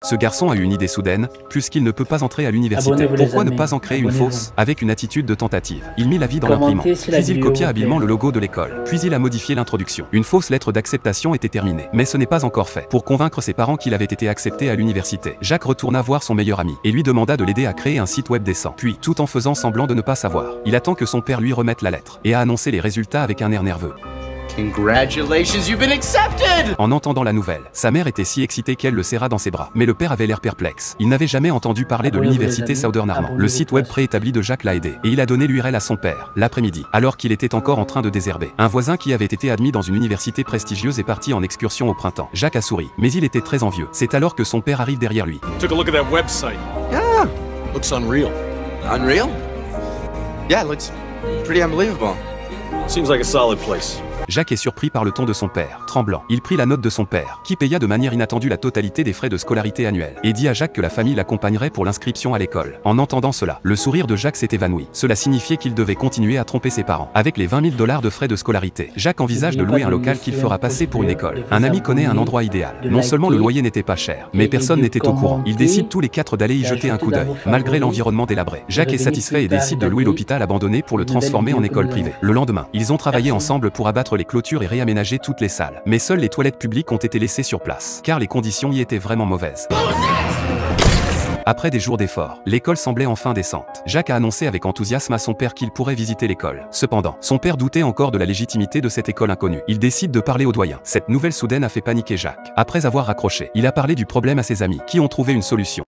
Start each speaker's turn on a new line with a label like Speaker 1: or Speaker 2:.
Speaker 1: Ce garçon a eu une idée soudaine, puisqu'il ne peut pas entrer à l'université.
Speaker 2: Abonnez-vous, les
Speaker 1: Pourquoi ne
Speaker 2: amis.
Speaker 1: pas en créer une
Speaker 2: Abonnez-vous.
Speaker 1: fausse, avec une attitude de tentative? Il mit la vie dans
Speaker 2: Commentez
Speaker 1: l'imprimante,
Speaker 2: si la
Speaker 1: puis il
Speaker 2: vidéo
Speaker 1: copia
Speaker 2: vous
Speaker 1: habilement
Speaker 2: plaît.
Speaker 1: le logo de l'école, puis il a modifié l'introduction. Une fausse lettre d'acceptation était terminée, mais ce n'est pas encore fait. Pour convaincre ses parents qu'il avait été accepté à l'université, Jacques retourna voir son meilleur ami, et lui demanda de l'aider à créer un site web décent. Puis, tout en faisant semblant de ne pas savoir, il attend que son père lui remette la lettre, et a annoncé les résultats avec un air nerveux.
Speaker 3: Congratulations, you've been accepted!
Speaker 1: En entendant la nouvelle, sa mère était si excitée qu'elle le serra dans ses bras. Mais le père avait l'air perplexe. Il n'avait jamais entendu parler de
Speaker 2: Abonnez-vous,
Speaker 1: l'université
Speaker 2: les amis.
Speaker 1: Southern Armand. Le
Speaker 2: Abonnez-vous,
Speaker 1: site web
Speaker 2: classe.
Speaker 1: préétabli de Jacques l'a aidé, et il a donné l'URL à son père, l'après-midi, alors qu'il était encore en train de désherber. Un voisin qui avait été admis dans une université prestigieuse est parti en excursion au printemps. Jacques a souri, mais il était très envieux. C'est alors que son père arrive derrière lui.
Speaker 4: Took a look at that website.
Speaker 3: Yeah.
Speaker 4: Looks unreal.
Speaker 3: Unreal? Yeah, it looks pretty unbelievable.
Speaker 4: Seems like a solid place.
Speaker 1: Jacques est surpris par le ton de son père, tremblant. Il prit la note de son père, qui paya de manière inattendue la totalité des frais de scolarité annuels, et dit à Jacques que la famille l'accompagnerait pour l'inscription à l'école. En entendant cela, le sourire de Jacques s'est évanoui. Cela signifiait qu'il devait continuer à tromper ses parents. Avec les 20 000 $ de frais de scolarité, Jacques envisage de louer un local qu'il fera passer pour une école. Un ami connaît un endroit idéal. Non seulement le loyer n'était pas cher, mais personne n'était au courant. Ils décident tous les quatre d'aller y jeter un coup d'œil, malgré l'environnement délabré. Jacques est satisfait et décide de louer l'hôpital abandonné pour le transformer en école privée. Le lendemain, ils ont travaillé ensemble pour abattre les clôtures et réaménager toutes les salles. Mais seules les toilettes publiques ont été laissées sur place, car les conditions y étaient vraiment mauvaises. Après des jours d'efforts, l'école semblait enfin décente. Jacques a annoncé avec enthousiasme à son père qu'il pourrait visiter l'école. Cependant, son père doutait encore de la légitimité de cette école inconnue. Il décide de parler au doyen. Cette nouvelle soudaine a fait paniquer Jacques. Après avoir raccroché, il a parlé du problème à ses amis, qui ont trouvé une solution.